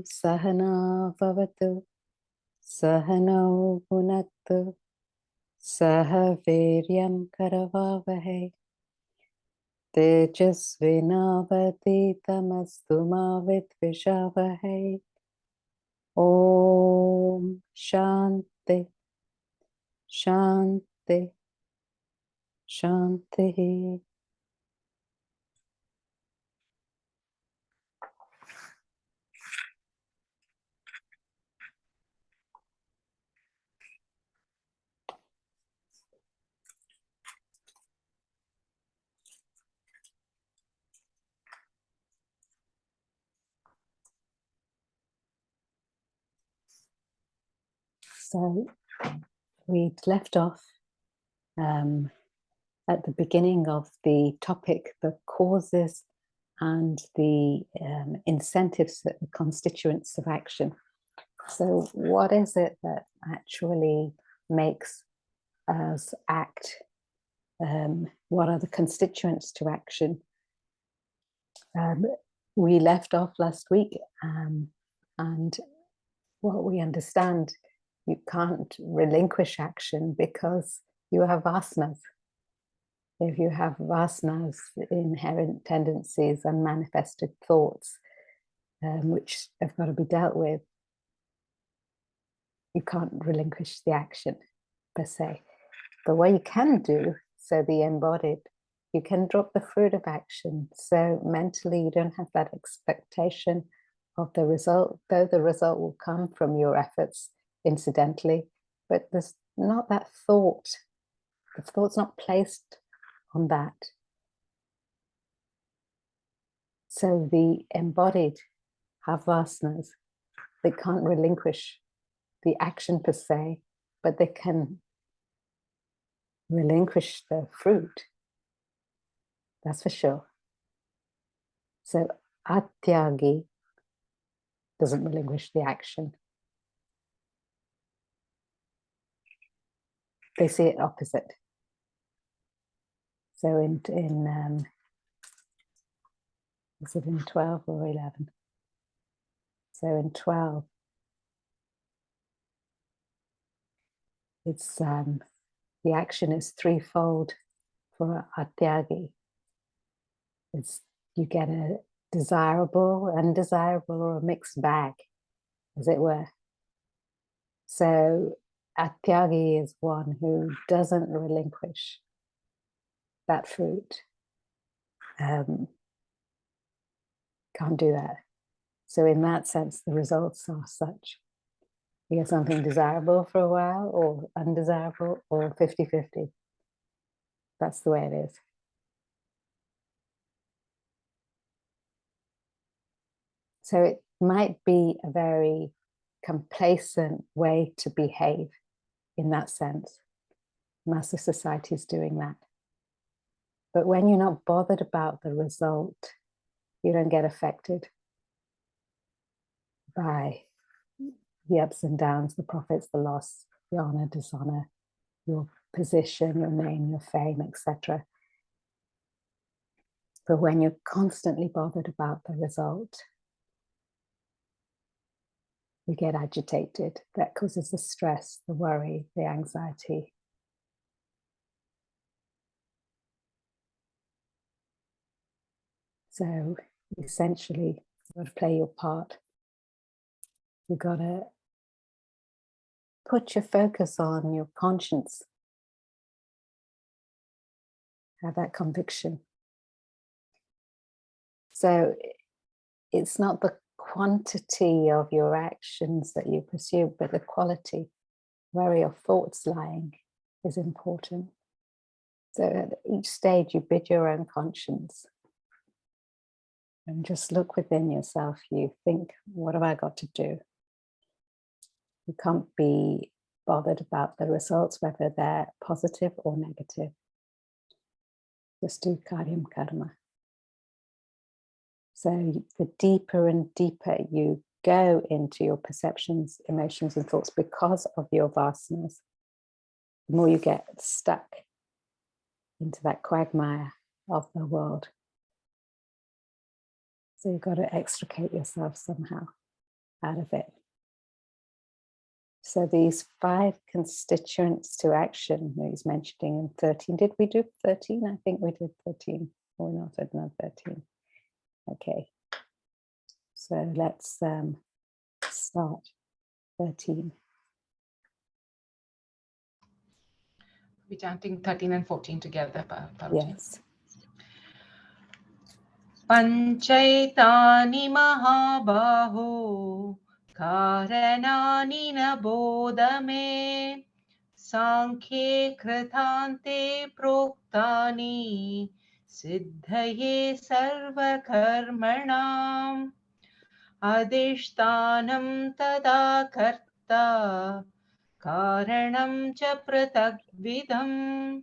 Sahana Vavatu Sahano Bhunaktu Saha Viryam Karavavahe Tejasvinavaditamastu ma Vidvishavahe. Om Shanti Shanti Shanti. So we'd left off at the beginning of the topic, the causes and the incentives, the constituents of action. So what is it that actually makes us act? What are the constituents to action? We left off last week and what we understand, you can't relinquish action because you have vasanas. If you have vasanas, inherent tendencies and manifested thoughts, which have got to be dealt with, you can't relinquish the action per se. But what you can do, so the embodied, you can drop the fruit of action. So mentally, you don't have that expectation of the result, though the result will come from your efforts incidentally, but there's not that thought. The thought's not placed on that. So the embodied have vasanas. They can't relinquish the action per se, but they can relinquish the fruit. That's for sure. So atyagi doesn't relinquish the action. They see it opposite. So is it in 12 or 11? So in 12, it's the action is threefold for atyagi. It's you get a desirable, undesirable, or a mixed bag, as it were. So atyagi is one who doesn't relinquish that fruit. Can't do that. So in that sense, the results are such. You get something desirable for a while, or undesirable, or 50-50. That's the way it is. So it might be a very complacent way to behave in that sense. Master Society is doing that. But when you're not bothered about the result, you don't get affected by the ups and downs, the profits, the loss, the honor, dishonor, your position, your name, your fame, etc. But when you're constantly bothered about the result, you get agitated. That causes the stress, the worry, the anxiety. So essentially, you've got to play your part. You've got to put your focus on your conscience. Have that conviction. So it's not the quantity of your actions that you pursue, but the quality. Where are your thoughts lying is important. So at each stage, you bid your own conscience. And just look within yourself. You think, what have I got to do? You can't be bothered about the results, whether they're positive or negative. Just do karyam karma. So the deeper and deeper you go into your perceptions, emotions, and thoughts because of your vasanas, the more you get stuck into that quagmire of the world. So you've got to extricate yourself somehow. out of it. So these 5 constituents to action that he's mentioning in 13. Did we do 13? I think we did 13. Or not, no, 13. Okay. So let's start 13. We're chanting 13 and 14 together, Paruji. Yes. Panchaitani mahabaho karanani na bodhame sankhye kritante proktani siddhaye sarva karmanam adishtanam tada karta karanam cha pratakvidam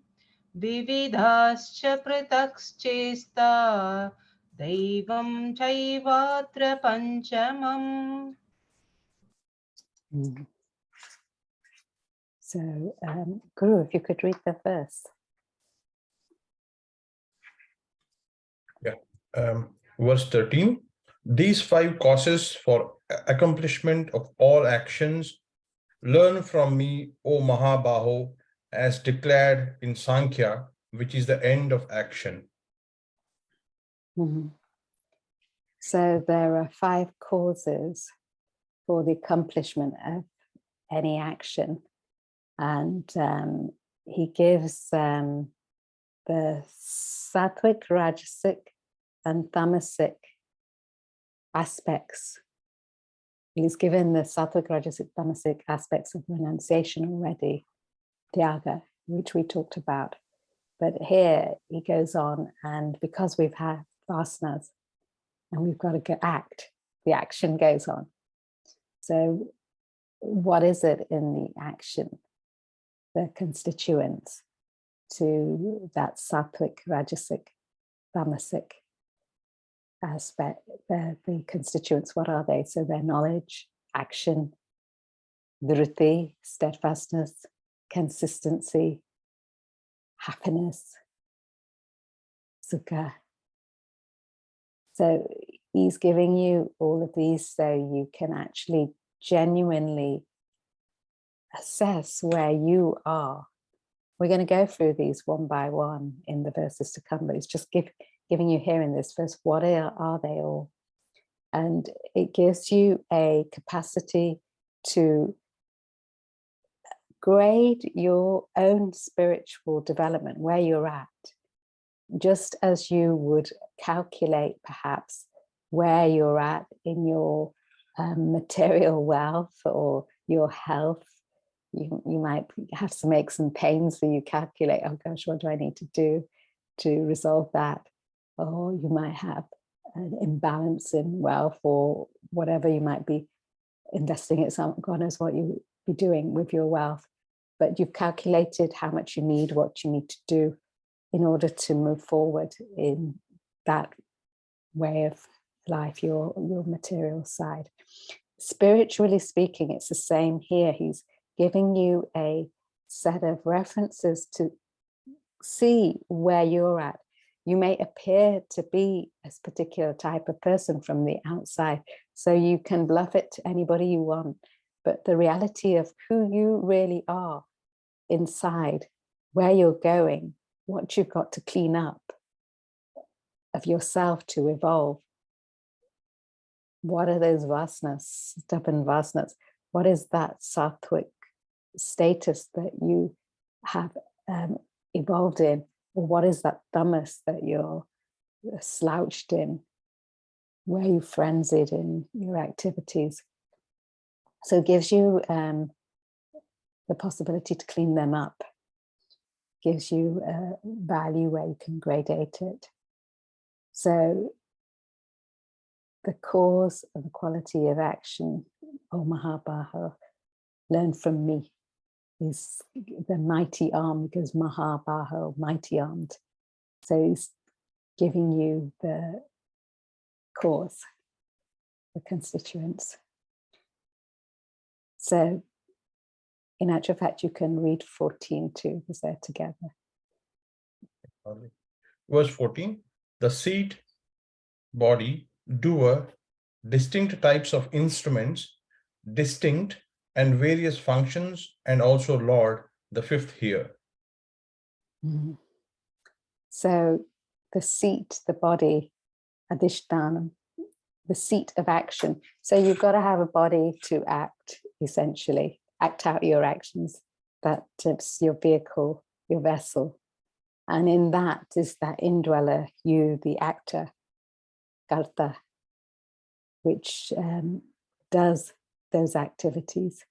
vividhascha pratakschesta Daivam chaivatra panchamam. So, Guru, if you could read the verse. Yeah. Verse 13. These 5 causes for accomplishment of all actions learn from me, O Mahabaho, as declared in Sankhya, which is the end of action. So there are 5 causes for the accomplishment of any action. And he gives the sattvic, rajasic, and tamasic aspects. He's given the sattvic, rajasic, tamasic aspects of renunciation already, tyaga, which we talked about. But here he goes on, and because we've had vasanas and we've got to act, the action goes on. So what is it in the action, the constituents to that sattvic, rajasic, tamasic aspect? The constituents, what are they? So they're knowledge, action, vritti, steadfastness, consistency, happiness, sukha. So he's giving you all of these so you can actually genuinely assess where you are. We're going to go through these one by one in the verses to come, but it's just giving you here in this verse, what are they all? And it gives you a capacity to grade your own spiritual development, where you're at, just as you would calculate perhaps where you're at in your material wealth or your health. You might have some aches and pains, so you calculate, oh gosh, what do I need to do to resolve that? Or you might have an imbalance in wealth or whatever you might be investing in. God knows what you be doing with your wealth, but you've calculated how much you need, what you need to do in order to move forward in that way of life, your material side. Spiritually speaking, it's the same here. He's giving you a set of references to see where you're at. You may appear to be a particular type of person from the outside, so you can bluff it to anybody you want. But the reality of who you really are inside, where you're going, what you've got to clean up of yourself to evolve. What are those vasanas, stubborn vasanas? What is that sattvic status that you have evolved in? Or what is that tamas that you're slouched in? Where you frenzied in your activities? So it gives you the possibility to clean them up. Gives you a value where you can gradate it. So the cause and the quality of action, O Mahabaho, learn from me, is the mighty arm, because Mahabaho, mighty armed. So he's giving you the cause, the constituents. So in actual fact, you can read 14 too, because they're together. Verse 14, the seat, body, doer, distinct types of instruments, distinct and various functions, and also Lord, the fifth here. Mhm. So the seat, the body, adhishtanam, the seat of action. So you've got to have a body to act, essentially, act out your actions. That's your vehicle, your vessel. And in that is that indweller, you, the actor, karta, which does those activities.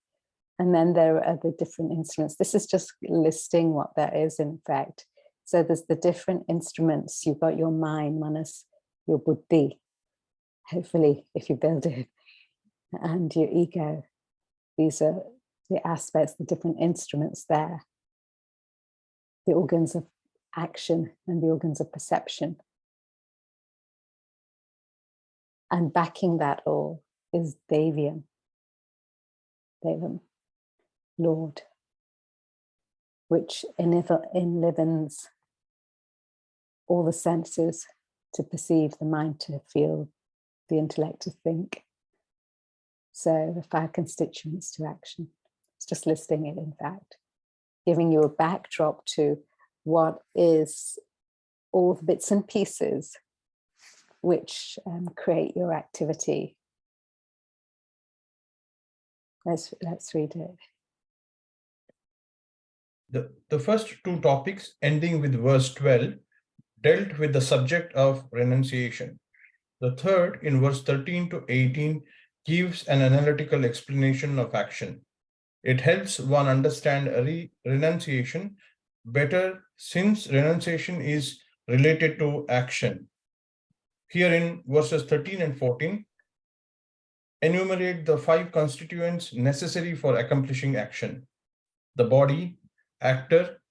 And then there are the different instruments. This is just listing what there is, in fact. So there's the different instruments. You've got your mind, manas, your buddhi, hopefully, if you build it, and your ego. These are the aspects, the different instruments there. The organs of action and the organs of perception. And backing that all is Devam, Lord, which enlivens all the senses to perceive, the mind to feel, the intellect to think. So the 5 constituents to action. It's just listing it, in fact, giving you a backdrop to what is all the bits and pieces which create your activity. Let's read it. The first 2 topics, ending with verse 12, dealt with the subject of renunciation. The third, in verse 13 to 18, gives an analytical explanation of action. It helps one understand renunciation better, since renunciation is related to action. Here in verses 13 and 14, enumerate the 5 constituents necessary for accomplishing action: the body, actor,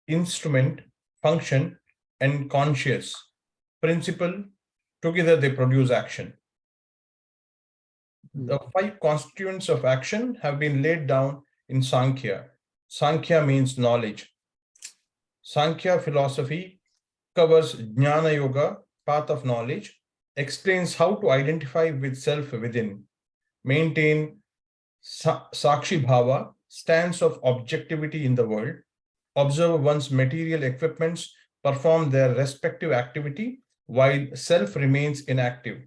instrument, function, and conscious principle. Together they produce action. The 5 constituents of action have been laid down in Sankhya. Sankhya means knowledge. Sankhya philosophy covers Jnana Yoga, path of knowledge, explains how to identify with self within, maintain Sakshi Bhava, stance of objectivity in the world, observe one's material equipments perform their respective activity while self remains inactive.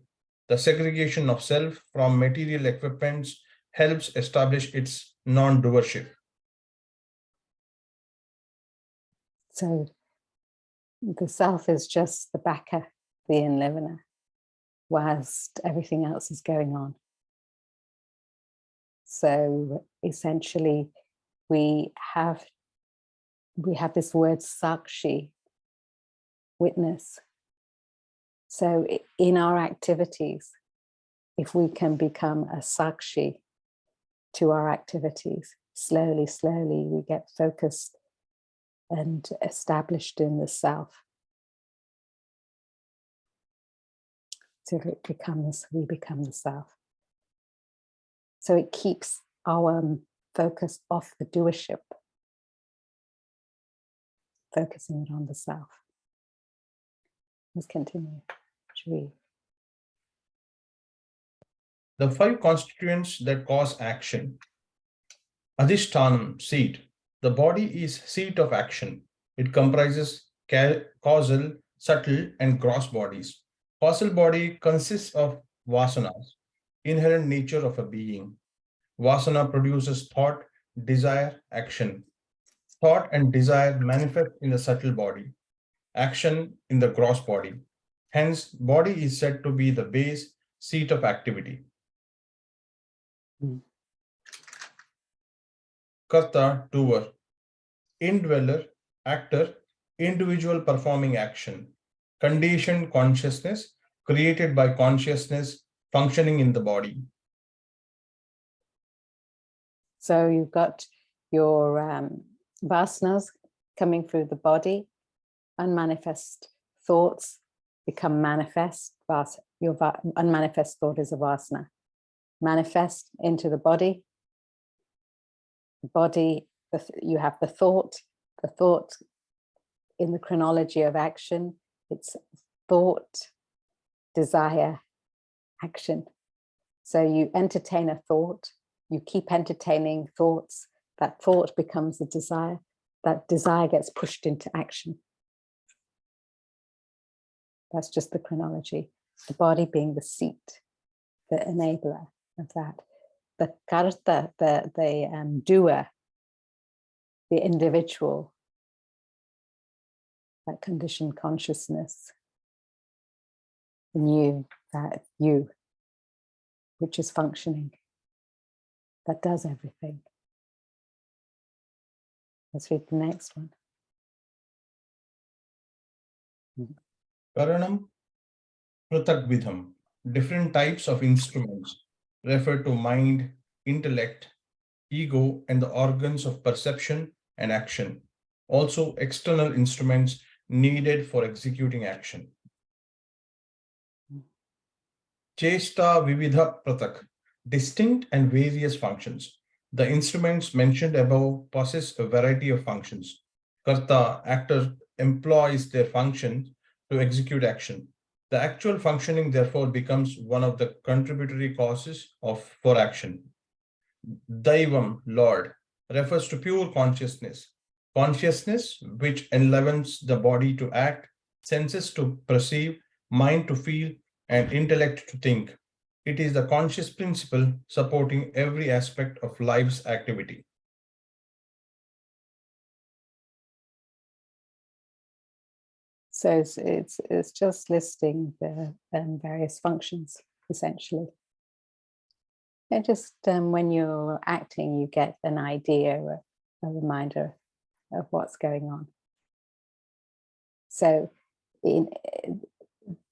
The segregation of self from material equipments helps establish its non-doership. So the self is just the backer, the enlivener, whilst everything else is going on. So essentially, we have this word sakshi, witness. So in our activities, if we can become a sakshi to our activities, slowly, we get focused and established in the self. So we become the self. So it keeps our focus off the doership, focusing it on the self. Let's continue. The 5 constituents that cause action. Adhishtanam, seat. The body is seat of action. It comprises causal, subtle, and gross bodies. Causal body consists of vasanas, inherent nature of a being. Vasana produces thought, desire, action. Thought and desire manifest in the subtle body, action in the gross body. Hence, body is said to be the base, seat of activity. Karta, doer. Indweller, actor, individual performing action. Conditioned consciousness, created by consciousness functioning in the body. So you've got your vasanas coming through the body, unmanifest thoughts become manifest. Your unmanifest thought is a vasana. Manifest into the body. The body, you have the thought in the chronology of action, it's thought, desire, action. So you entertain a thought, you keep entertaining thoughts, that thought becomes a desire, that desire gets pushed into action. That's just the chronology. The body being the seat, the enabler of that. The karta, the doer, the individual, that conditioned consciousness, that you, which is functioning, that does everything. Let's read the next one. Karanam Pratagvidham. Different types of instruments refer to mind, intellect, ego, and the organs of perception and action. Also, external instruments needed for executing action. Chesta Vividha Pratak. Distinct and various functions. The instruments mentioned above possess a variety of functions. Karta, actor, employs their function to execute action. The actual functioning, therefore, becomes one of the contributory causes for action. Daivam, Lord, refers to pure consciousness. Consciousness which enlevens the body to act, senses to perceive, mind to feel, and intellect to think. It is the conscious principle supporting every aspect of life's activity. So it's just listing the various functions, essentially. And just when you're acting, you get an idea, a reminder of what's going on. So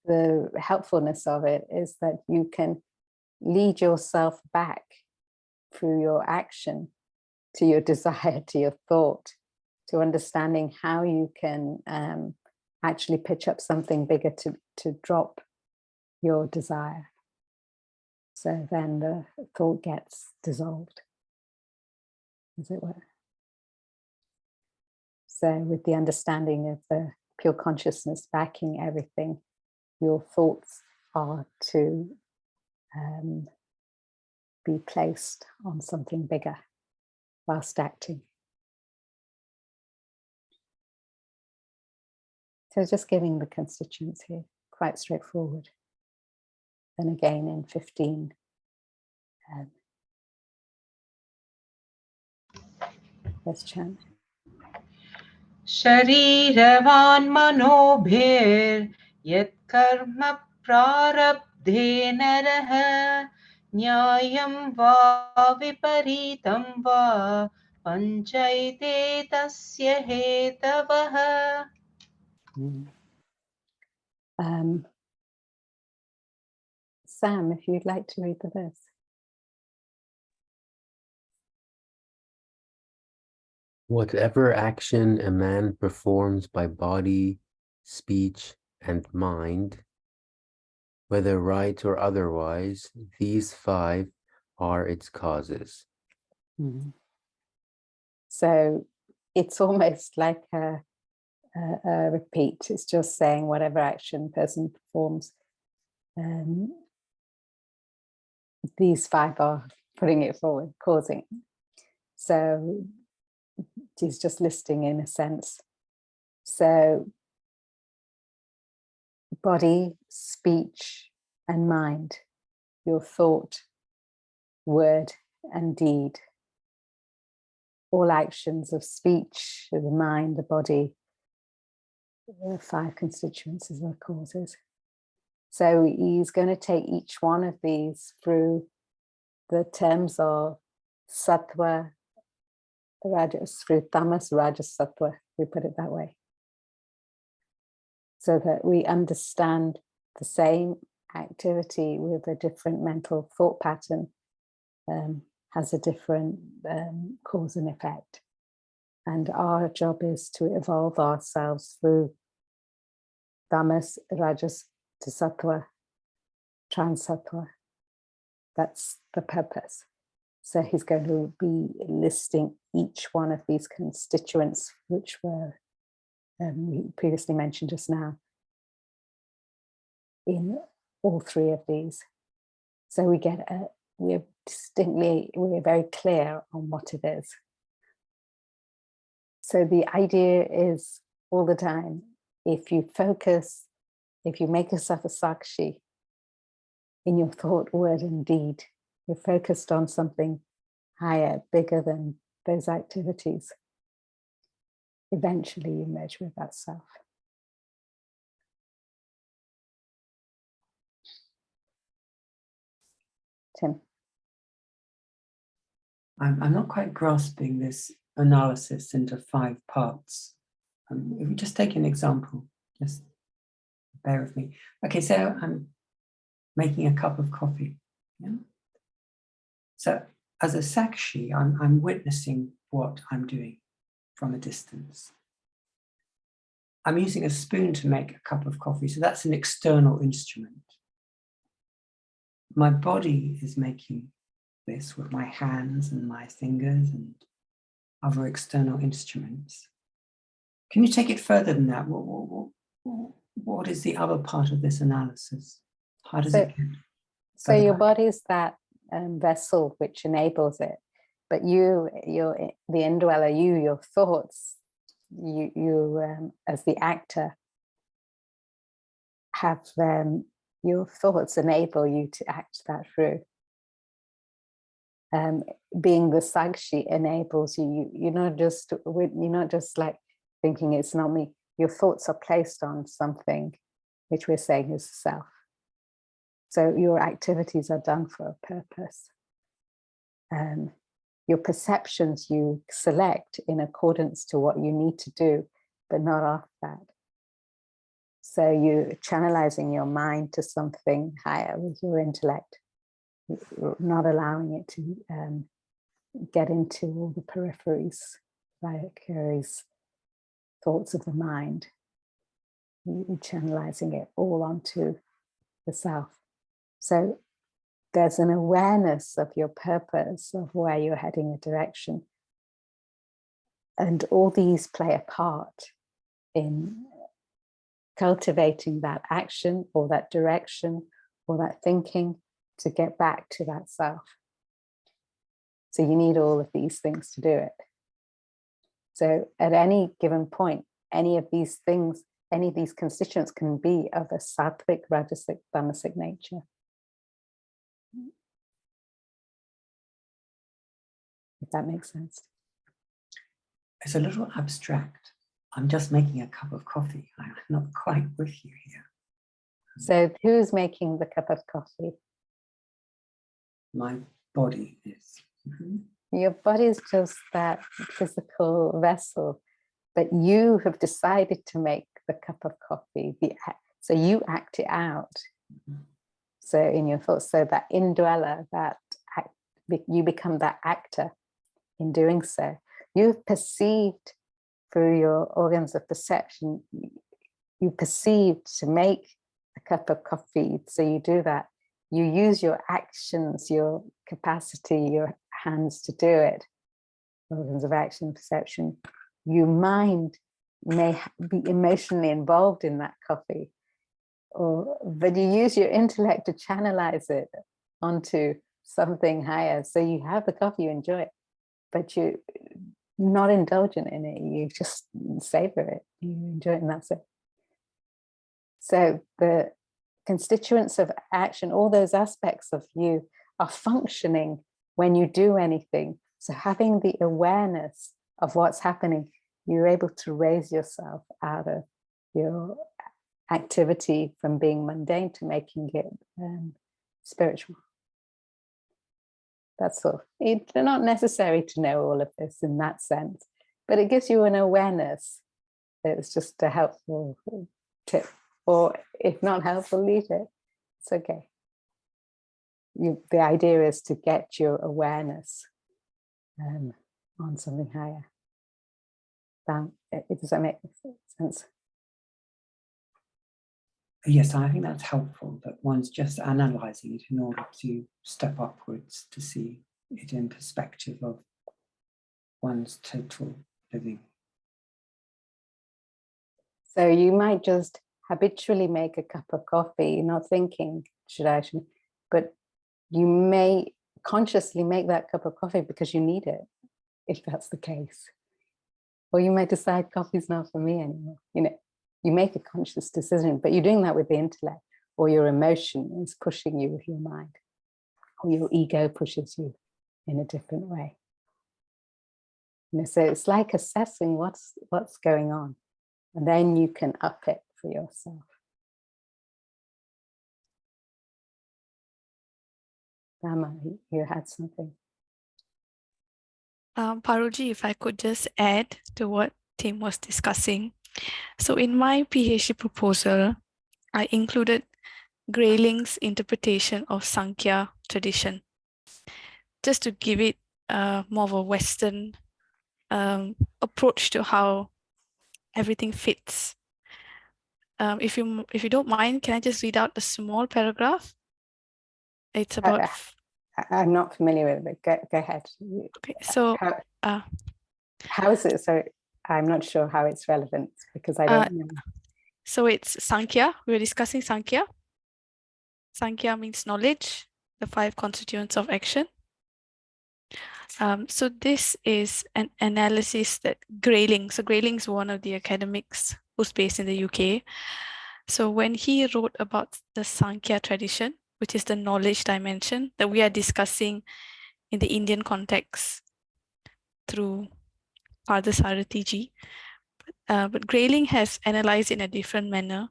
the helpfulness of it is that you can lead yourself back through your action to your desire, to your thought, to understanding how you can actually pitch up something bigger to drop your desire. So then the thought gets dissolved, as it were. So with the understanding of the pure consciousness backing everything, your thoughts are to be placed on something bigger whilst acting. So just giving the constituents here, quite straightforward. Then again in 15. Let's chant. Shariravan manobhir yat karma prarabdhe naraha nyayam va viparitam va panchayate tasya hetavah. Sam, if you'd like to read the verse. Whatever action a man performs by body, speech, and mind, whether right or otherwise, these 5 are its causes. So it's almost like a repeat. It's just saying whatever action person performs, these 5 are putting it forward, causing. So he's just listing in a sense. So body, speech, and mind, your thought, word, and deed. All actions of speech, the mind, the body, the 5 constituencies or causes. So he's going to take each one of these through the terms of sattva, rajas, through tamas, rajas, sattva, we put it that way. So that we understand the same activity with a different mental thought pattern has a different cause and effect. And our job is to evolve ourselves through tamas, rajas to sattva, trans-sattva. That's the purpose. So he's going to be listing each one of these constituents, which were we previously mentioned just now, in all 3 of these. So we're very clear on what it is. So the idea is all the time, if you make yourself a sakshi in your thought, word, and deed, you're focused on something higher, bigger than those activities. Eventually you merge with that self. Tim. I'm not quite grasping this analysis into 5 parts. If we just take an example, just bear with me. Okay, so I'm making a cup of coffee. Yeah? So as a sakshi, I'm witnessing what I'm doing from a distance. I'm using a spoon to make a cup of coffee, so that's an external instrument. My body is making this with my hands and my fingers and other external instruments. Can you take it further than that? What is the other part of this analysis? How does it get? So your body is that vessel which enables it, but you're the indweller, your thoughts, you as the actor have your thoughts enable you to act that through. Being the sakshi enables you. You're not just like thinking it's not me. Your thoughts are placed on something, which we're saying is self. So your activities are done for a purpose. Your perceptions you select in accordance to what you need to do, but not off that. So you're channelizing your mind to something higher with your intellect, not allowing it to get into all the peripheries, vicarious thoughts of the mind. You're channelizing it all onto the self. So there's an awareness of your purpose, of where you're heading, a direction. And all these play a part in cultivating that action or that direction or that thinking to get back to that self. So you need all of these things to do it. So at any given point, any of these things, any of these constituents can be of a sattvic, rajasic, tamasic nature. If that makes sense. It's a little abstract. I'm just making a cup of coffee. I'm not quite with you here. So who's making the cup of coffee? My body is. Your body is just that physical vessel, but you have decided to make the cup of coffee. So you act it out. So in your thoughts, so that indweller, you become that actor in doing so. You've perceived through your organs of perception, you perceived to make a cup of coffee. So you do that. You use your actions, your capacity, your hands to do it. Organs of action, perception. Your mind may be emotionally involved in that coffee, but you use your intellect to channelize it onto something higher. So you have the coffee, you enjoy it, but you're not indulgent in it. You just savor it. You enjoy it, and that's it. So the constituents of action, all those aspects of you are functioning when you do anything. So having the awareness of what's happening, you're able to raise yourself out of your activity from being mundane to making it spiritual. That's all. It's not necessary to know all of this in that sense, but it gives you an awareness. It's just a helpful tip. Or if not helpful, leave it. It's okay. The idea is to get your awareness on something higher. Does that make sense? Yes, I think that's helpful, that one's just analyzing it in order to step upwards to see it in perspective of one's total living. So you might just habitually make a cup of coffee, not thinking, should I, but you may consciously make that cup of coffee because you need it, if that's the case. Or you may decide coffee's not for me anymore. You know, you make a conscious decision, but you're doing that with the intellect, or your emotion is pushing you with your mind, or your ego pushes you in a different way. You know, so it's like assessing what's going on, and then you can up it for yourself. Dhamma, you had something. Paruji, if I could just add to what Tim was discussing. So in my PhD proposal, I included Grayling's interpretation of Sankhya tradition, just to give it more of a Western approach to how everything fits. If you don't mind, can I just read out a small paragraph? It's about. I'm not familiar with it. Go ahead. Okay, so how is it? So I'm not sure how it's relevant because I don't know. So it's Sankhya. We're discussing Sankhya. Sankhya means knowledge, the 5 constituents of action. So this is an analysis that Grayling, so Grayling is one of the academics who's based in the UK. So when he wrote about the Sankhya tradition, which is the knowledge dimension that we are discussing in the Indian context through Father Saratiji, but Grayling has analyzed in a different manner.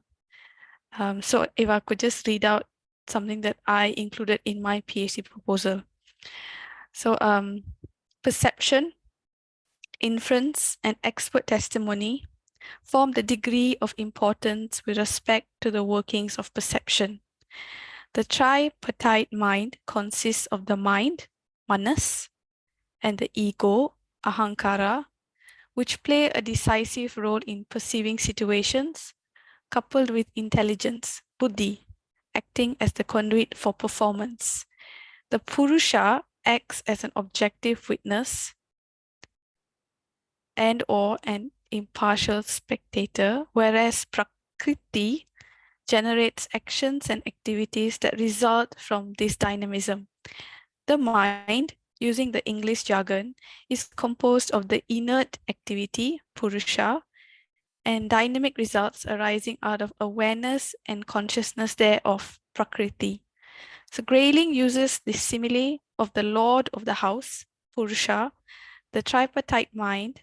So if I could just read out something that I included in my PhD proposal. So perception, inference, and expert testimony form the degree of importance with respect to the workings of perception. The tripartite mind consists of the mind, manas, and the ego, ahankara, which play a decisive role in perceiving situations, coupled with intelligence, buddhi, acting as the conduit for performance. The purusha acts as an objective witness and/or an impartial spectator, whereas prakriti generates actions and activities that result from this dynamism. The mind, using the English jargon, is composed of the inert activity, purusha, and dynamic results arising out of awareness and consciousness thereof, prakriti. So Grayling uses the simile of the lord of the house, purusha, the tripartite mind,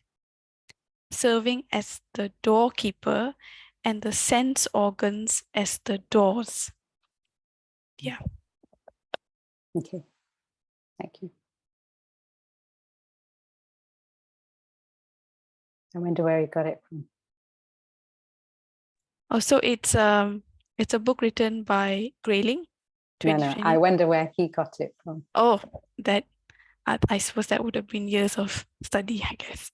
serving as the doorkeeper, and the sense organs as the doors. Yeah. Okay, thank you. I wonder where he got it from. Also, it's a book written by Grayling. No, I wonder where he got it from. Oh, that I suppose that would have been years of study, I guess.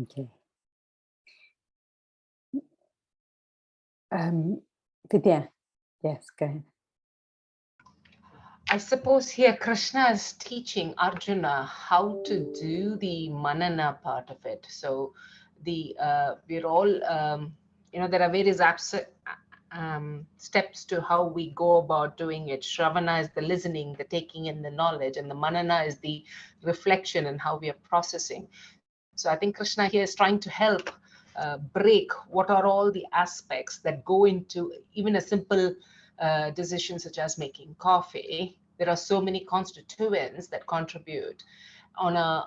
Okay. Vidya, yes, go ahead. I suppose here Krishna is teaching Arjuna how to do the manana part of it. So we're all, there are various steps to how we go about doing it. Shravana is the listening, the taking in the knowledge, and the manana is the reflection and how we are processing. So I think Krishna here is trying to help break what are all the aspects that go into even a simple decision such as making coffee. There are so many constituents that contribute. On a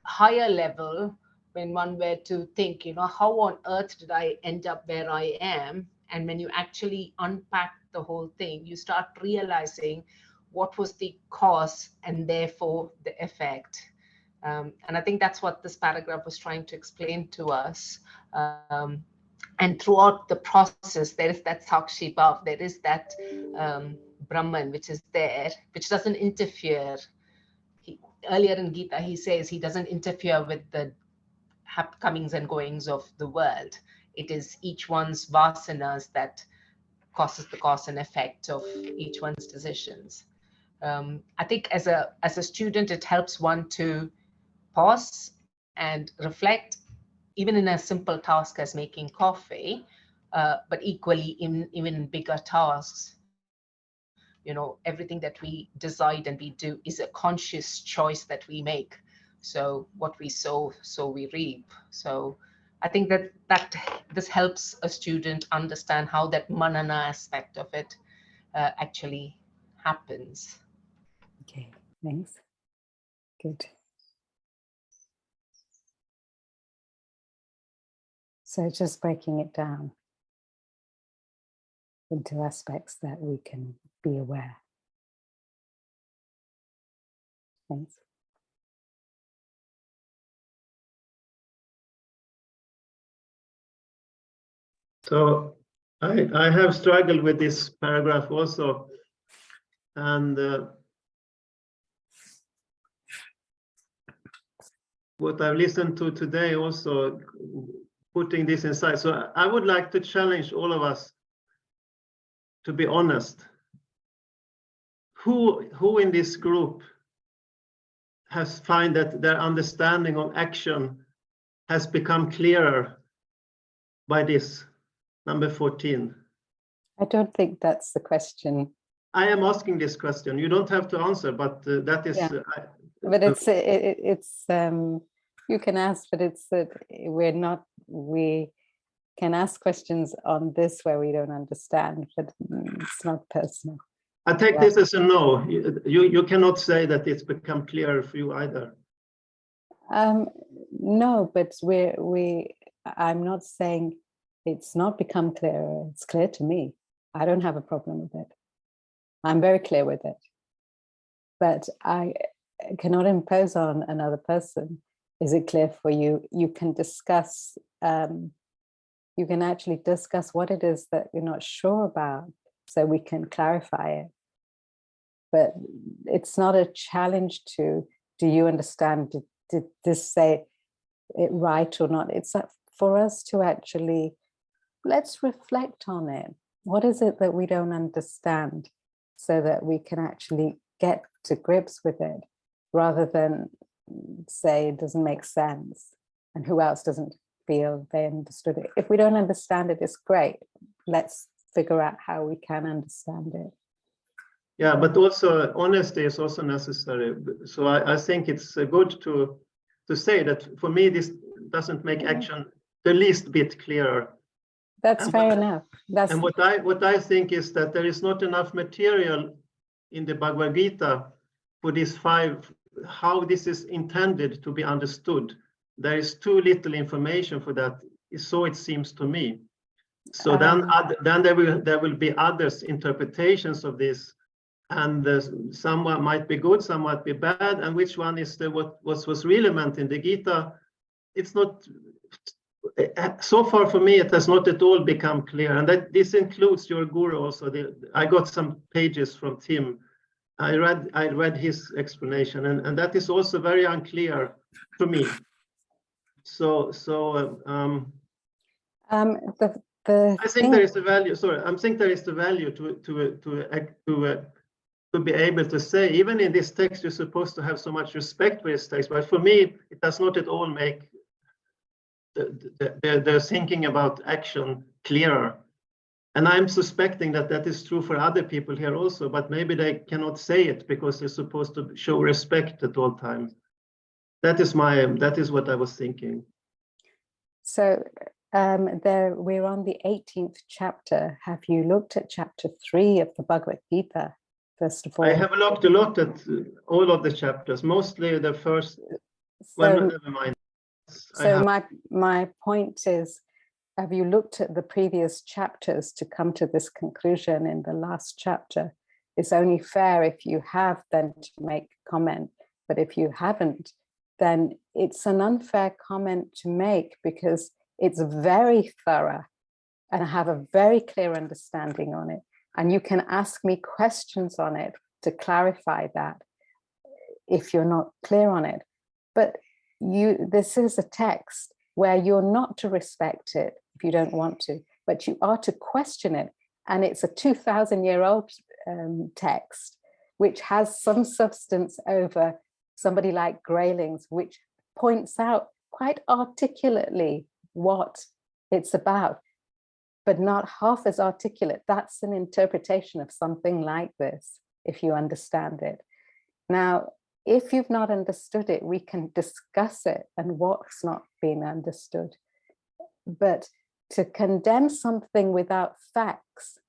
higher level, when one were to think, how on earth did I end up where I am? And when you actually unpack the whole thing, you start realizing what was the cause and therefore the effect. And I think that's what this paragraph was trying to explain to us. And throughout the process, there is that Sakshi Bhav, there is that Brahman, which is there, which doesn't interfere. Earlier in Gita, he says he doesn't interfere with the comings and goings of the world. It is each one's vasanas that causes the cause and effect of each one's decisions. I think as a student, it helps one to pause and reflect, even in a simple task as making coffee, but equally even in bigger tasks, you know, everything that we decide and we do is a conscious choice that we make. So what we sow, so we reap. So I think that this helps a student understand how that manana aspect of it actually happens. Okay, thanks. Good. So just breaking it down into aspects that we can be aware. Thanks. So I have struggled with this paragraph also, and what I've listened to today also, putting this inside. So I would like to challenge all of us to be honest. Who in this group has find that their understanding of action has become clearer by this, number 14? I don't think that's the question. I am asking this question. You don't have to answer, but that is. Yeah. But it's you can ask, but it's that we can ask questions on this where we don't understand, but it's not personal. I take this as a no. You cannot say that it's become clearer for you either. No, but I'm not saying it's not become clearer. It's clear to me. I don't have a problem with it. I'm very clear with it. But I cannot impose on another person. Is it clear for you? You can discuss, you can actually discuss what it is that you're not sure about, so we can clarify it. But it's not a challenge to, do you understand, did this say it right or not? It's for us to actually, let's reflect on it. What is it that we don't understand, so that we can actually get to grips with it, rather than say it doesn't make sense and who else doesn't feel they understood it. If we don't understand it, it's great. Let's figure out how we can understand it. Yeah, but also honesty is also necessary. So I think it's good to say that for me, this doesn't make action the least bit clearer. That's fair enough. And what I think is that there is not enough material in the Bhagavad Gita for these 5, how this is intended to be understood. There is too little information for that, so it seems to me. So then there will be others interpretations of this, and some might be good, some might be bad, and which one is what was really meant in the Gita? It's not. So far for me, it has not at all become clear, and that this includes your guru also. I got some pages from Tim. I read his explanation, and that is also very unclear to me. I think there is a value. Sorry, I think there is the value to be able to say, even in this text, you're supposed to have so much respect for this text, but for me, it does not at all make the thinking about action clearer. And I'm suspecting that that is true for other people here also, but maybe they cannot say it because they're supposed to show respect at all times. That is what I was thinking. So we're on the 18th chapter. Have you looked at chapter 3 of the Bhagavad Gita, first of all? I have looked a lot at all of the chapters, mostly the first. Well, never mind. So my point is, have you looked at the previous chapters to come to this conclusion in the last chapter? It's only fair if you have then to make comment, but if you haven't, then it's an unfair comment to make, because it's very thorough and I have a very clear understanding on it. And you can ask me questions on it to clarify that if you're not clear on it. But this is a text where you're not to respect it if you don't want to, but you are to question it. And it's a 2,000-year-old text, which has some substance over somebody like Grayling's, which points out quite articulately what it's about. but not half as articulate. That's an interpretation of something like this, if you understand it. Now, if you've not understood it, we can discuss it and what's not been understood. But to condemn something without facts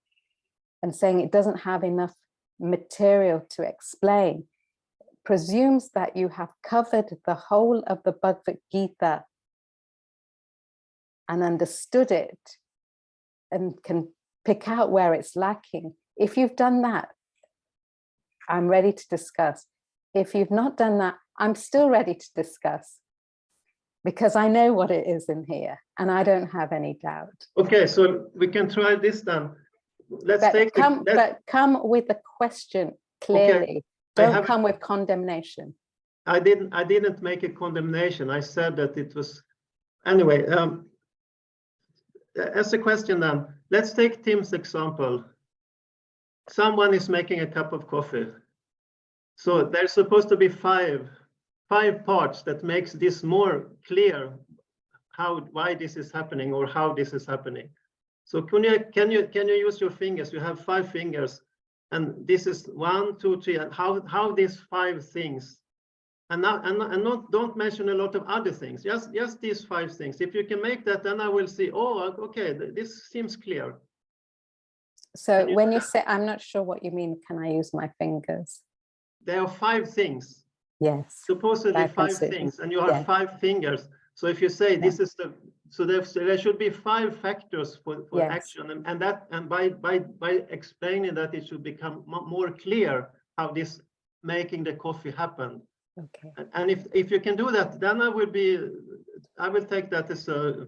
and saying it doesn't have enough material to explain presumes that you have covered the whole of the Bhagavad Gita and understood it and can pick out where it's lacking. If you've done that, I'm ready to discuss. If you've not done that, I'm still ready to discuss, because I know what it is in here and I don't have any doubt. Okay, so we can try this then. Let's come with a question clearly. Okay. Don't come with condemnation. I didn't make a condemnation. I said that it was anyway. As a question then, let's take Tim's example. Someone is making a cup of coffee. So there's supposed to be five parts that makes this more clear why this is happening or how this is happening. So can you use your fingers? You have 5 fingers, and this is 1, 2, 3, and how these 5 things, and don't mention a lot of other things. Just these 5 things. If you can make that, then I will see. Oh, okay, this seems clear. So when you say, I'm not sure what you mean, can I use my fingers? There are 5 things. Yes. Supposedly 5 things, and you have 5 fingers. So if you say this is the, so there should be 5 factors for action, and by explaining that, it should become more clear how this making the coffee happened. Okay. And if you can do that, then I will take that as a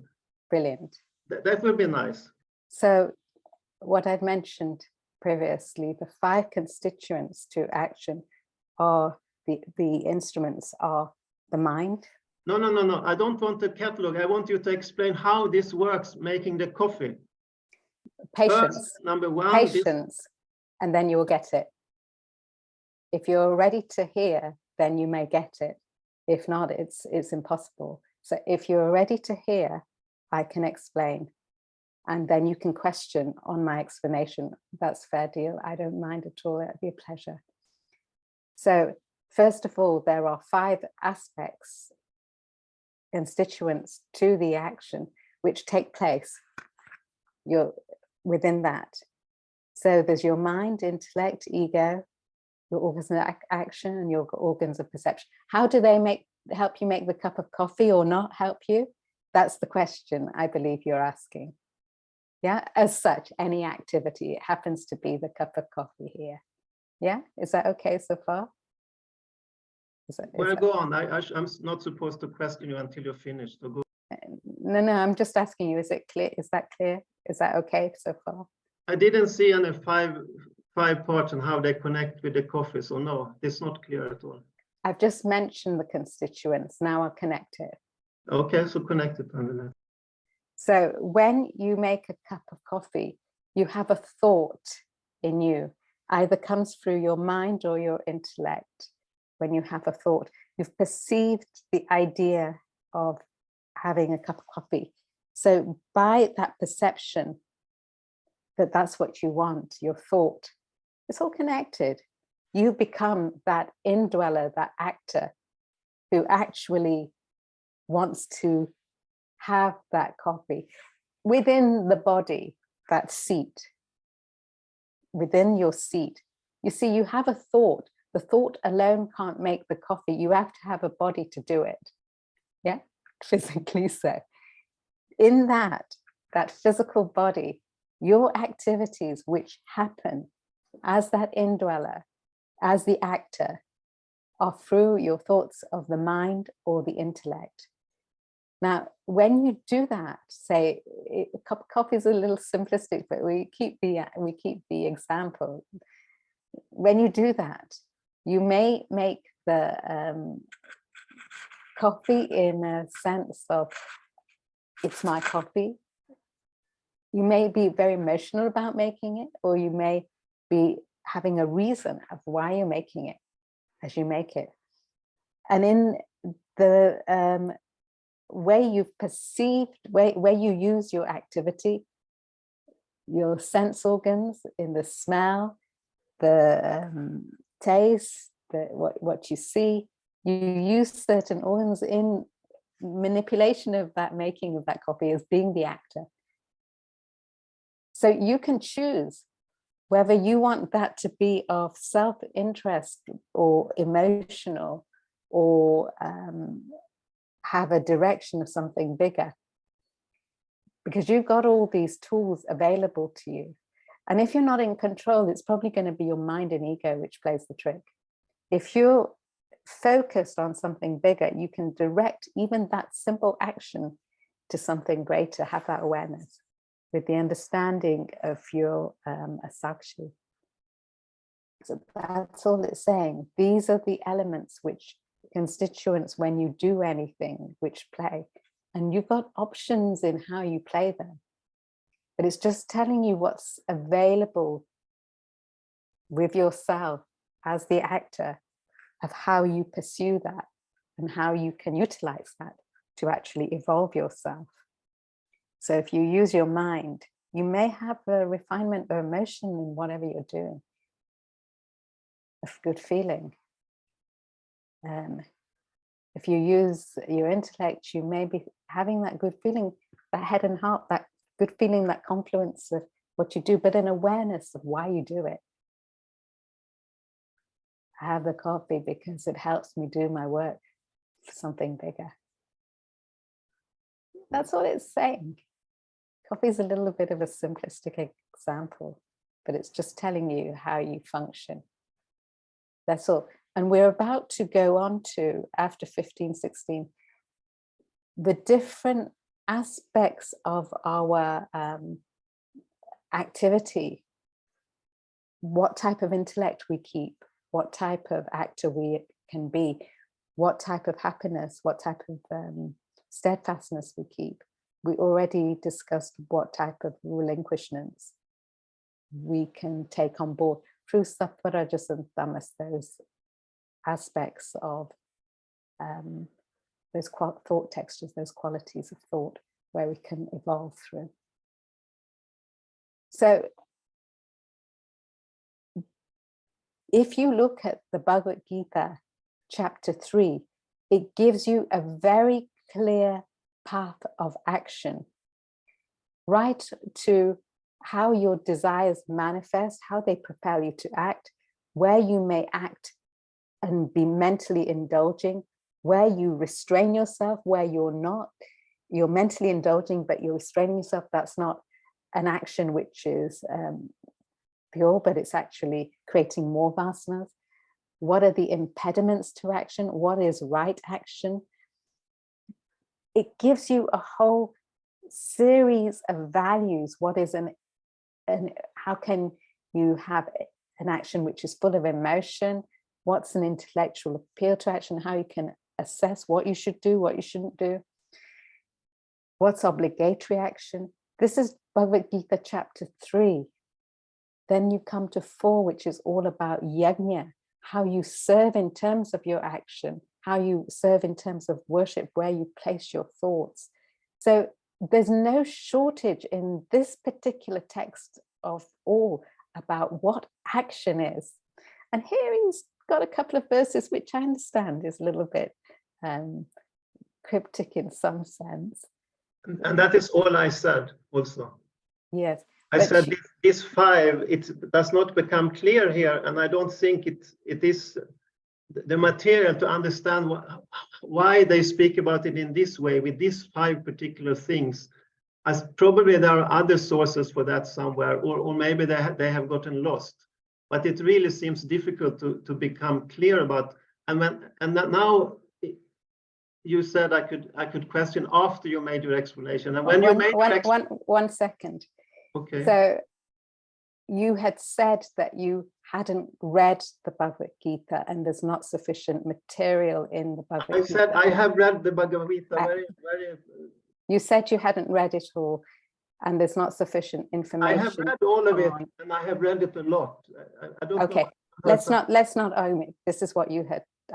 brilliant. That would be nice. So what I've mentioned previously, the 5 constituents to action are the instruments are the mind. No. I don't want the catalog. I want you to explain how this works, making the coffee. Patience. First, number 1. Patience, and then you will get it. If you're ready to hear, then you may get it. If not, it's impossible. So if you're ready to hear, I can explain. And then you can question on my explanation. That's fair deal. I don't mind at all. It'd be a pleasure. So first of all, there are 5 aspects, constituents to the action, which take place within that. So there's your mind, intellect, ego, your organs of action, and your organs of perception. How do they help you make the cup of coffee or not help you? That's the question I believe you're asking. Yeah, as such, any activity, it happens to be the cup of coffee here. Yeah, is that okay so far? Go on. I'm not supposed to question you until you're finished. So go. No, I'm just asking you, is it clear? Is that clear? Is that okay so far? I didn't see any 5 parts and how they connect with the coffee, so no, it's not clear at all. I've just mentioned the constituents, now I'll connect it. Okay, so connect it. So when you make a cup of coffee, you have a thought in you, either comes through your mind or your intellect. When you have a thought, you've perceived the idea of having a cup of coffee. So by that perception that that's what you want, your thought, it's all connected. You become that indweller, that actor who actually wants to have that coffee within the body, that seat, within your seat. You see, you have a thought. The thought alone can't make the coffee. You have to have a body to do it. Yeah, physically so. In that physical body, your activities which happen as that indweller, as the actor, are through your thoughts of the mind or the intellect. Now, when you do that, say a cup of coffee is a little simplistic, but we keep the example. When you do that, you may make the coffee in a sense of, it's my coffee. You may be very emotional about making it, or you may be having a reason of why you're making it as you make it. And in the way you've perceived, where you use your activity, your sense organs, in the smell, the taste, what you see. You use certain organs in manipulation of that making of that coffee as being the actor. So you can choose whether you want that to be of self-interest or emotional, or have a direction of something bigger, because you've got all these tools available to you. And if you're not in control, it's probably going to be your mind and ego which plays the trick. If you're focused on something bigger, you can direct even that simple action to something greater. Have that awareness with the understanding of your asakshi. So that's all it's saying. These are the elements which constituents when you do anything which play, and you've got options in how you play them, but it's just telling you what's available with yourself as the actor, of how you pursue that and how you can utilize that to actually evolve yourself. So if you use your mind, you may have a refinement of emotion in whatever you're doing, of good feeling. If you use your intellect, you may be having that good feeling, that head and heart, that good feeling, that confluence of what you do, but an awareness of why you do it. I have the coffee because it helps me do my work for something bigger. That's all it's saying. Coffee is a little bit of a simplistic example, but it's just telling you how you function. That's all. And we're about to go on to, after 15, 16, the different aspects of our activity, what type of intellect we keep, what type of actor we can be, what type of happiness, what type of steadfastness we keep. We already discussed what type of relinquishments we can take on board through sattva, rajas, and tamas, those aspects of those thought textures, those qualities of thought where we can evolve through. So if you look at the Bhagavad Gita, chapter 3, it gives you a very clear path of action, right to how your desires manifest, how they propel you to act, where you may act and be mentally indulging, where you restrain yourself, where you're mentally indulging, but you're restraining yourself. That's not an action which is pure, but it's actually creating more vasanas. What are the impediments to action? What is right action? It gives you a whole series of values. What is how can you have an action which is full of emotion? What's an intellectual appeal to action? How you can assess what you should do, what you shouldn't do. What's obligatory action? This is Bhagavad Gita chapter 3. Then you come to 4, which is all about yajna, how you serve in terms of your action, how you serve in terms of worship, where you place your thoughts. So there's no shortage in this particular text of all about what action is. And here he's got a couple of verses which I understand is a little bit cryptic in some sense. And that is all I said also. Yes. I said this 5, it does not become clear here, and I don't think it is the material to understand why they speak about it in this way, with these 5 particular things. As probably there are other sources for that somewhere, or maybe they have gotten lost. But it really seems difficult to become clear about. And now you said I could question after you made your explanation. And when you made one second. Okay. So you had said that you hadn't read the Bhagavad Gita and there's not sufficient material in the Bhagavad Gita. I said I have read the Bhagavad Gita very. You said you hadn't read it all and there's not sufficient information. I have read all of it and I have read it a lot. I don't okay, know. let's not own it. This is what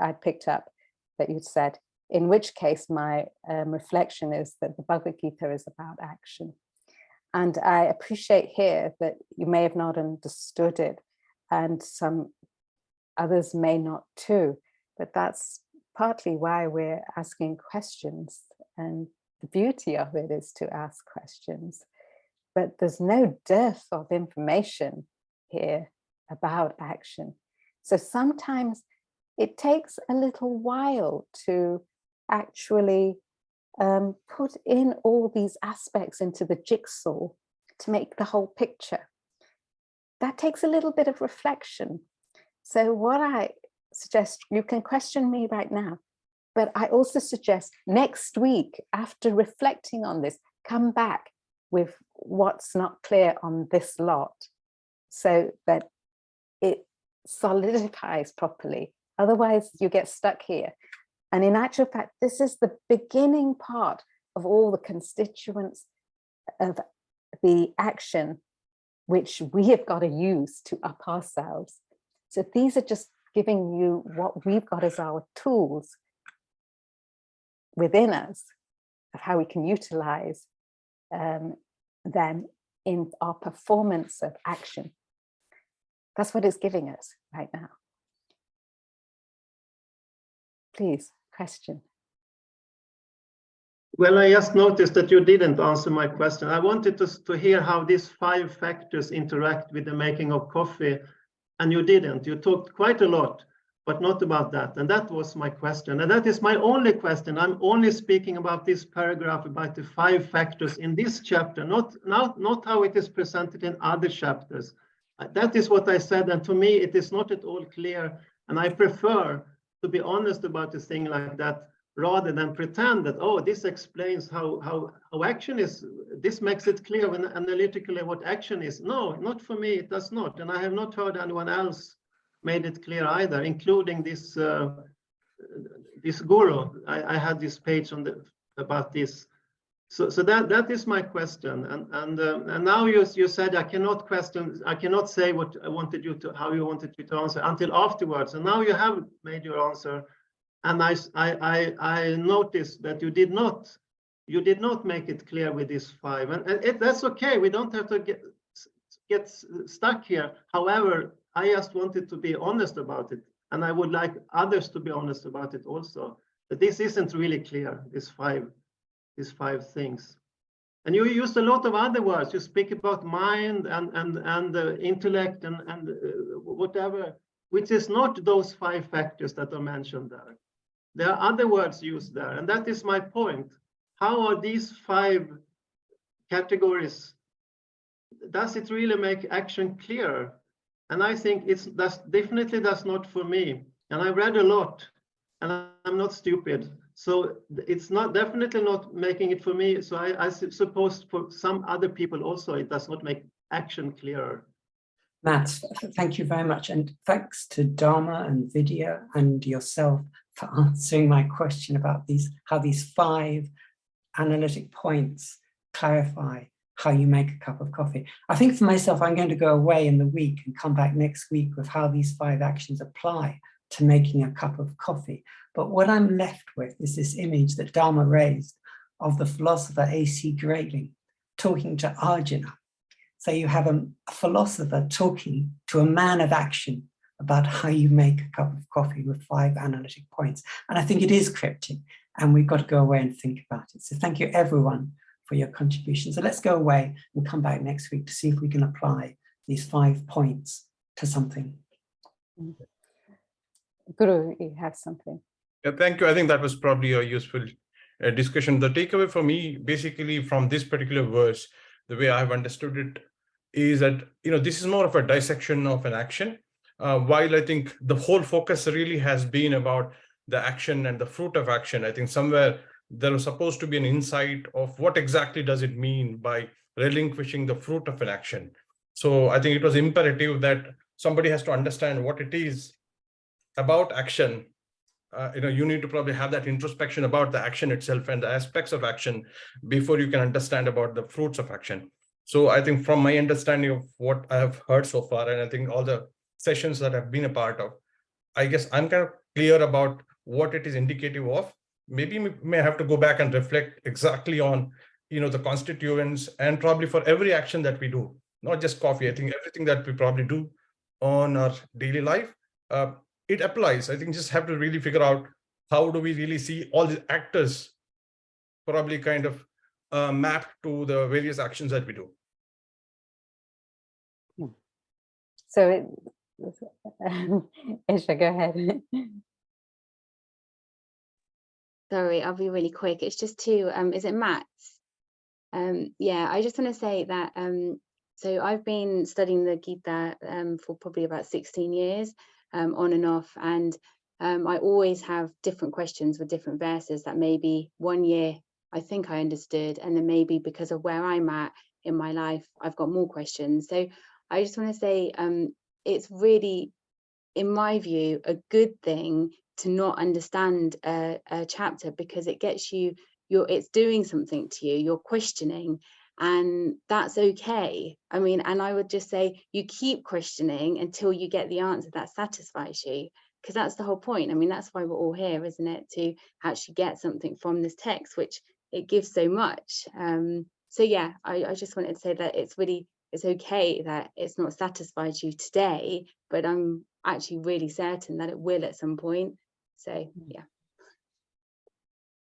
I picked up that you'd said, in which case my reflection is that the Bhagavad Gita is about action. And I appreciate here that you may have not understood it, and some others may not too, but that's partly why we're asking questions, and the beauty of it is to ask questions. But there's no dearth of information here about action. So sometimes it takes a little while to actually put in all these aspects into the jigsaw to make the whole picture. That takes a little bit of reflection. So what I suggest, you can question me right now, but I also suggest next week, after reflecting on this, come back with what's not clear on this lot so that it solidifies properly. Otherwise, you get stuck here. And in actual fact, this is the beginning part of all the constituents of the action which we have got to use to up ourselves. So these are just giving you what we've got as our tools within us of how we can utilize them in our performance of action. That's what it's giving us right now. Please, question. Well, I just noticed that you didn't answer my question. I wanted to hear how these 5 factors interact with the making of coffee, and you didn't. You talked quite a lot, but not about that. And that was my question. And that is my only question. I'm only speaking about this paragraph, about the 5 factors in this chapter, not how it is presented in other chapters. That is what I said. And to me, it is not at all clear. And I prefer to be honest about a thing like that, rather than pretend that, oh, this explains how action is. This makes it clear when analytically what action is. No, not for me, it does not. And I have not heard anyone else made it clear either, including this this guru. I had this page on about this. So that is my question. And now you said I cannot say what I wanted you to, how you wanted me to answer until afterwards. And now you have made your answer. And I noticed that you did not make it clear with these 5, and that's okay. We don't have to get stuck here. However, I just wanted to be honest about it, and I would like others to be honest about it also. That this isn't really clear. These five things, and you used a lot of other words. You speak about mind and intellect and whatever, which is not those 5 factors that are mentioned there. There are other words used there, and that is my point. How are these 5 categories? Does it really make action clearer? And I think that's definitely not for me. And I read a lot, and I'm not stupid, so it's not definitely not making it for me. So I suppose for some other people also, it does not make action clearer. Matt, thank you very much. And thanks to Dharma and Vidya and yourself for answering my question about how these 5 analytic points clarify how you make a cup of coffee. I think for myself, I'm going to go away in the week and come back next week with how these 5 actions apply to making a cup of coffee. But what I'm left with is this image that Dharma raised of the philosopher A.C. Grayling talking to Arjuna. So you have a philosopher talking to a man of action about how you make a cup of coffee with 5 analytic points. And I think it is cryptic, and we've got to go away and think about it. So thank you everyone for your contribution. So let's go away and come back next week to see if we can apply these 5 points to something. Guru, you have something. Yeah, thank you. I think that was probably a useful discussion. The takeaway for me, basically from this particular verse, the way I've understood it, is that this is more of a dissection of an action. While I think the whole focus really has been about the action and the fruit of action, I think somewhere there was supposed to be an insight of what exactly does it mean by relinquishing the fruit of an action. So I think it was imperative that somebody has to understand what it is about action. You need to probably have that introspection about the action itself and the aspects of action before you can understand about the fruits of action. So I think from my understanding of what I have heard so far, and I think all the sessions that I've been a part of, I guess I'm kind of clear about what it is indicative of. Maybe we may have to go back and reflect exactly on, the constituents, and probably for every action that we do, not just coffee. I think everything that we probably do on our daily life, it applies. I think just have to really figure out how do we really see all the actors probably kind of mapped to the various actions that we do. So Isha, go ahead. Sorry, I'll be really quick. It's just to, is it Matt? Yeah, I just want to say that, so I've been studying the Gita for probably about 16 years, on and off. And I always have different questions with different verses that maybe one year I think I understood, and then maybe because of where I'm at in my life, I've got more questions. So I just want to say, it's really, in my view, a good thing to not understand a chapter, because it gets you, it's doing something to you, you're questioning, and that's okay. I mean, and I would just say you keep questioning until you get the answer that satisfies you, because that's the whole point. I mean, that's why we're all here, isn't it? To actually get something from this text, which it gives so much. So yeah, I just wanted to say that it's okay that it's not satisfied you today, but I'm actually really certain that it will at some point. So yeah.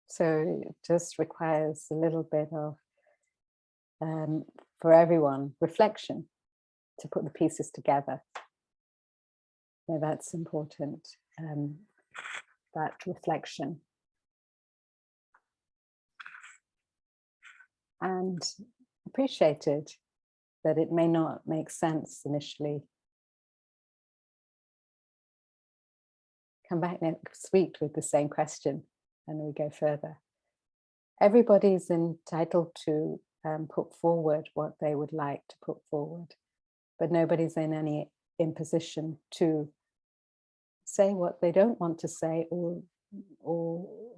So it just requires a little bit of, for everyone, reflection to put the pieces together. So that's important, that reflection. And appreciated that it may not make sense initially. Come back next week with the same question and we go further. Everybody's entitled to put forward what they would like to put forward, but nobody's in position to say what they don't want to say, or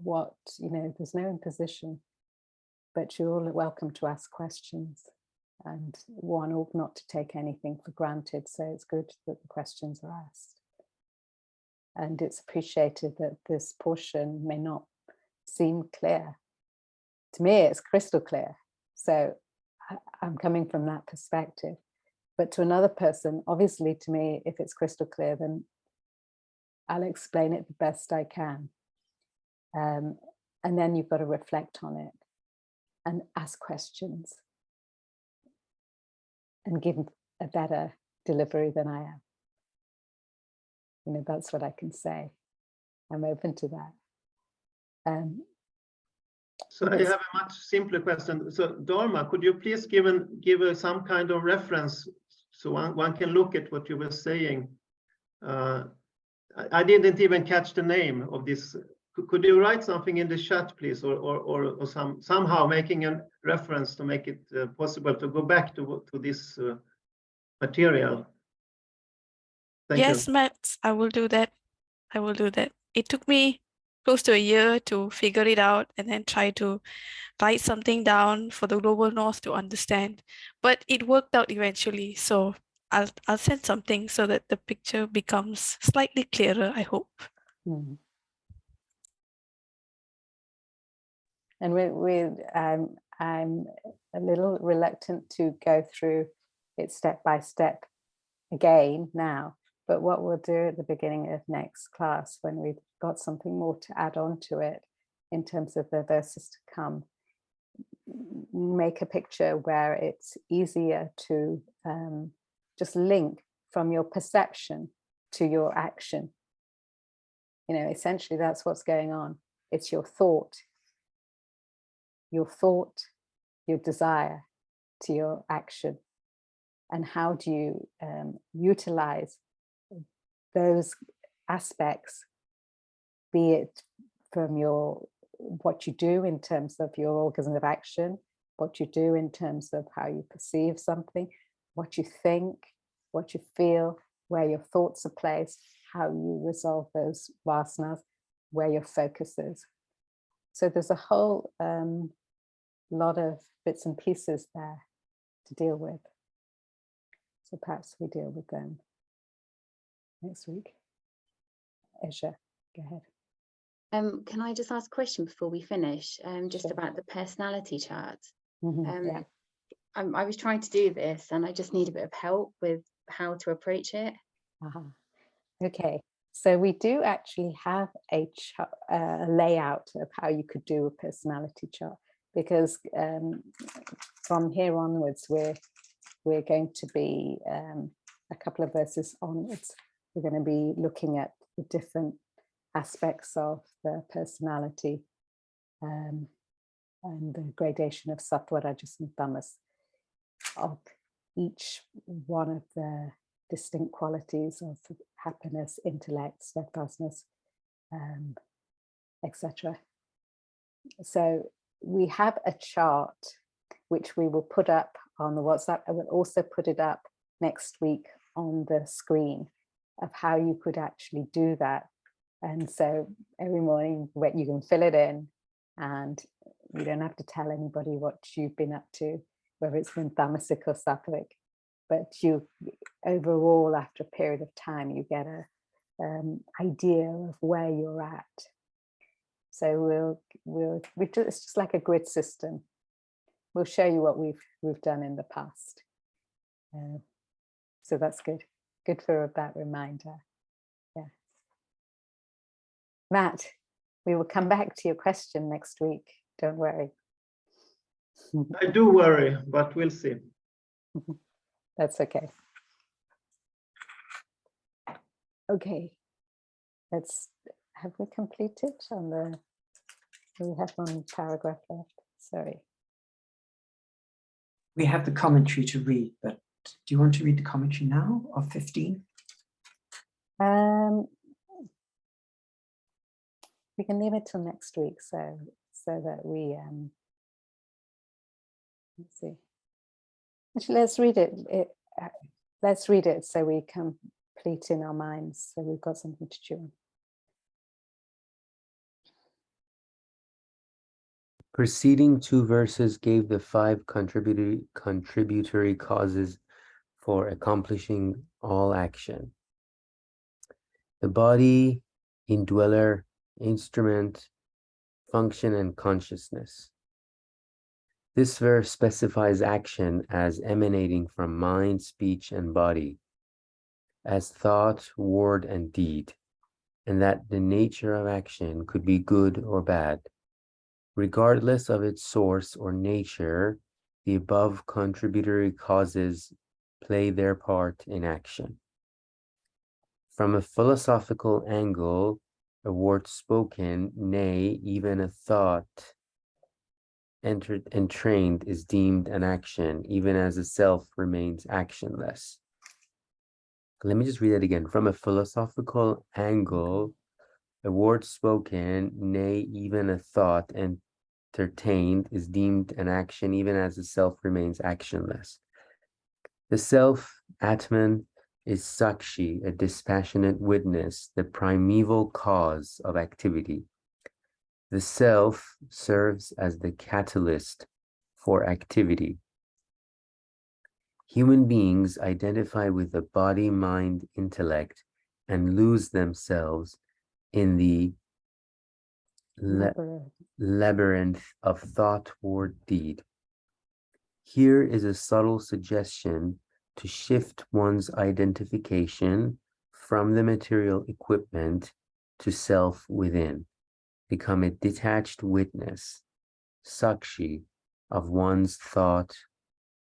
what, there's no imposition, but you're all welcome to ask questions, and one ought not to take anything for granted. So it's good that the questions are asked. And it's appreciated that this portion may not seem clear. To me, it's crystal clear. So I'm coming from that perspective. But to another person, obviously to me, if it's crystal clear, then I'll explain it the best I can. And then you've got to reflect on it and ask questions and give a better delivery than I am. That's what I can say. I'm open to that. So I have a much simpler question. So Dharma, could you please give some kind of reference so one can look at what you were saying? I didn't even catch the name of this. Could you write something in the chat, please, or somehow making a reference to make it possible to go back to this material? Thank Yes, you. Matt, I will do that. I will do that. It took me close to a year to figure it out and then try to write something down for the Global North to understand. But it worked out eventually. So I'll send something so that the picture becomes slightly clearer, I hope. Mm. And I'm a little reluctant to go through it step by step again now. But what we'll do at the beginning of next class, when we've got something more to add on to it in terms of the verses to come, make a picture where it's easier to just link from your perception to your action. Essentially that's what's going on. It's your thought, your desire to your action. And how do you utilize those aspects, be it from what you do in terms of your organs of action, what you do in terms of how you perceive something, what you think, what you feel, where your thoughts are placed, how you resolve those vasanas, where your focus is. So there's a whole lot of bits and pieces there to deal with. So perhaps we deal with them next week. Esha, go ahead. Can I just ask a question before we finish? Just Sure. about the personality chart. Yeah. I was trying to do this and I just need a bit of help with how to approach it. Okay, so we do actually have a layout of how you could do a personality chart, because from here onwards we're going to be a couple of verses onwards, we're going to be looking at the different aspects of the personality and the gradation of sattva, rajas and tamas, of each one of the distinct qualities of happiness, intellect, steadfastness, etc. So we have a chart which we will put up on the WhatsApp. I will also put it up next week on the screen of how you could actually do that. And so every morning you can fill it in and you don't have to tell anybody what you've been up to, whether it's been tamasic or sattvic, but you overall, after a period of time, you get a idea of where you're at. So it's just like a grid system. We'll show you what we've done in the past. So that's good for that reminder. Yeah. Matt, we will come back to your question next week. Don't worry. I do worry, but we'll see. That's okay. Okay, have we completed on the, we have one paragraph left, sorry. We have the commentary to read, but do you want to read the commentary now of 15? We can leave it till next week, so that we, let's see. Actually, let's read it. Let's read it so we complete in our minds, so we've got something to chew on. Preceding two verses gave the 5 contributory causes for accomplishing all action. The body, indweller, instrument, function, and consciousness. This verse specifies action as emanating from mind, speech, and body, as thought, word, and deed, and that the nature of action could be good or bad. Regardless of its source or nature, the above contributory causes play their part in action. From a philosophical angle, a word spoken, nay, even a thought entrained is deemed an action, even as the self remains actionless. Let me just read that again. From a philosophical angle, a word spoken, nay, even a thought entertained is deemed an action, even as the self remains actionless. The self, Atman, is Sakshi, a dispassionate witness, the primeval cause of activity. The self serves as the catalyst for activity. Human beings identify with the body, mind, intellect, and lose themselves in the labyrinth of thought, word, deed. Here is a subtle suggestion to shift one's identification from the material equipment to self within. Become a detached witness, Sakshi, of one's thought,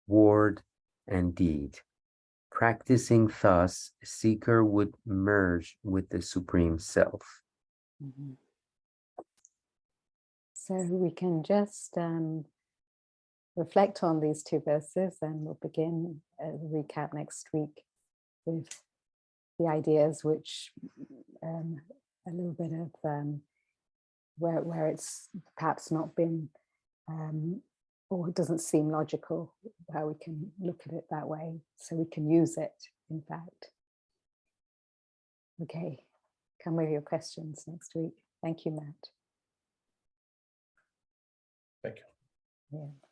word, and deed. Practicing thus, a seeker would merge with the Supreme Self. Mm-hmm. So we can just reflect on these two verses, and we'll begin a recap next week with the ideas which a little bit of where it's perhaps not been or it doesn't seem logical, how we can look at it that way so we can use it, in fact. Okay, come with your questions next week. Thank you, Matt. Thank you. Yeah.